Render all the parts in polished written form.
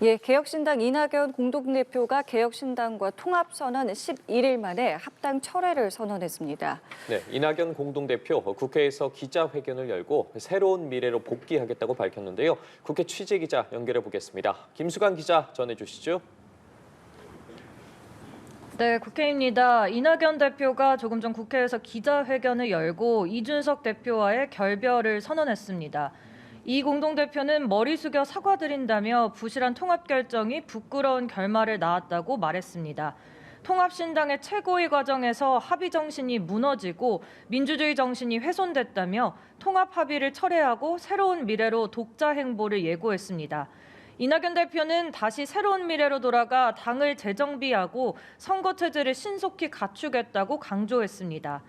예, 개혁신당 이낙연 공동대표가 개혁신당과 통합선언 11일 만에 합당 철회를 선언했습니다. 네, 이낙연 공동대표 국회에서 기자회견을 열고 새로운 미래로 복귀하겠다고 밝혔는데요. 국회 취재기자 연결해 보겠습니다. 김수강 기자 전해주시죠. 네, 국회입니다. 이낙연 대표가 조금 전 국회에서 기자회견을 열고 이준석 대표와의 결별을 선언했습니다. 이 공동대표는 머리 숙여 사과드린다며 부실한 통합 결정이 부끄러운 결말을 낳았다고 말했습니다. 통합신당의 최고위 과정에서 합의 정신이 무너지고 민주주의 정신이 훼손됐다며 통합 합의를 철회하고 새로운 미래로 독자 행보를 예고했습니다. 이낙연 대표는 다시 새로운 미래로 돌아가 당을 재정비하고 선거체제를 신속히 갖추겠다고 강조했습니다.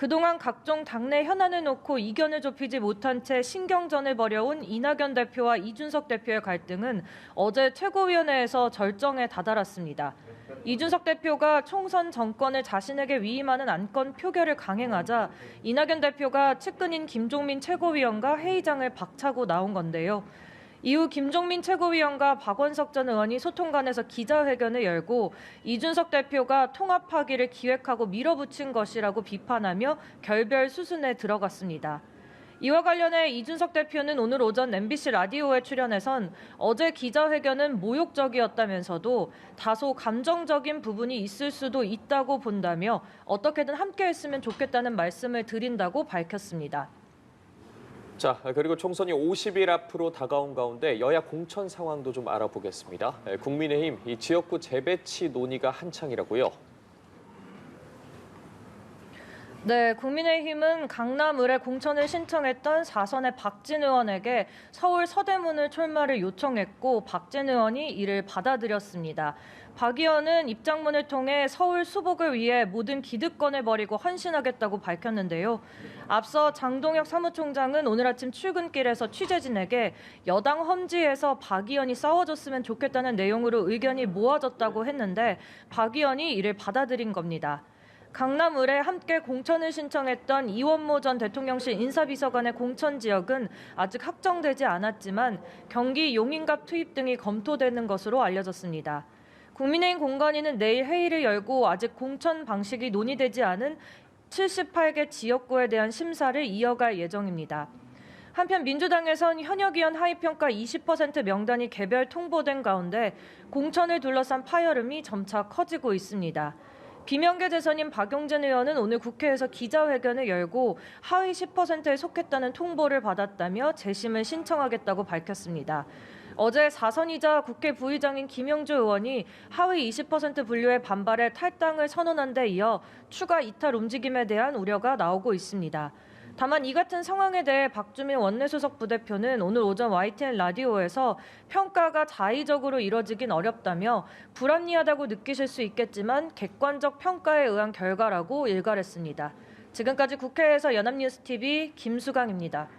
그동안 각종 당내 현안을 놓고 이견을 좁히지 못한 채 신경전을 벌여온 이낙연 대표와 이준석 대표의 갈등은 어제 최고위원회에서 절정에 다다랐습니다. 이준석 대표가 총선 정권을 자신에게 위임하는 안건 표결을 강행하자 이낙연 대표가 측근인 김종민 최고위원과 회의장을 박차고 나온 건데요. 이후 김종민 최고위원과 박원석 전 의원이 소통관에서 기자회견을 열고 이준석 대표가 통합하기를 기획하고 밀어붙인 것이라고 비판하며 결별 수순에 들어갔습니다. 이와 관련해 이준석 대표는 오늘 오전 MBC 라디오에 출연해선 어제 기자회견은 모욕적이었다면서도 다소 감정적인 부분이 있을 수도 있다고 본다며 어떻게든 함께했으면 좋겠다는 말씀을 드린다고 밝혔습니다. 자, 그리고 총선이 50일 앞으로 다가온 가운데 여야 공천 상황도 좀 알아보겠습니다. 국민의힘 이 지역구 재배치 논의가 한창이라고요. 네, 국민의힘은 강남 을에 공천을 신청했던 4선의 박진 의원에게 서울 서대문을 출마를 요청했고 박진 의원이 이를 받아들였습니다. 박 의원은 입장문을 통해 서울 수복을 위해 모든 기득권을 버리고 헌신하겠다고 밝혔는데요. 앞서 장동혁 사무총장은 오늘 아침 출근길에서 취재진에게 여당 험지에서 박 의원이 싸워줬으면 좋겠다는 내용으로 의견이 모아졌다고 했는데 박 의원이 이를 받아들인 겁니다. 강남 을에 함께 공천을 신청했던 이원모 전 대통령실 인사비서관의 공천 지역은 아직 확정되지 않았지만 경기 용인갑 투입 등이 검토되는 것으로 알려졌습니다. 국민의힘 공관위는 내일 회의를 열고 아직 공천 방식이 논의되지 않은 78개 지역구에 대한 심사를 이어갈 예정입니다. 한편 민주당에선 현역 의원 하위평가 20% 명단이 개별 통보된 가운데 공천을 둘러싼 파열음이 점차 커지고 있습니다. 비명계 재선인 박용진 의원은 오늘 국회에서 기자회견을 열고 하위 10%에 속했다는 통보를 받았다며 재심을 신청하겠다고 밝혔습니다. 어제 4선이자 국회 부의장인 김영주 의원이 하위 20% 분류의 반발에 탈당을 선언한 데 이어 추가 이탈 움직임에 대한 우려가 나오고 있습니다. 다만 이 같은 상황에 대해 박주민 원내수석 부대표는 오늘 오전 YTN 라디오에서 평가가 자의적으로 이뤄지긴 어렵다며 불합리하다고 느끼실 수 있겠지만 객관적 평가에 의한 결과라고 일갈했습니다. 지금까지 국회에서 연합뉴스TV 김수강입니다.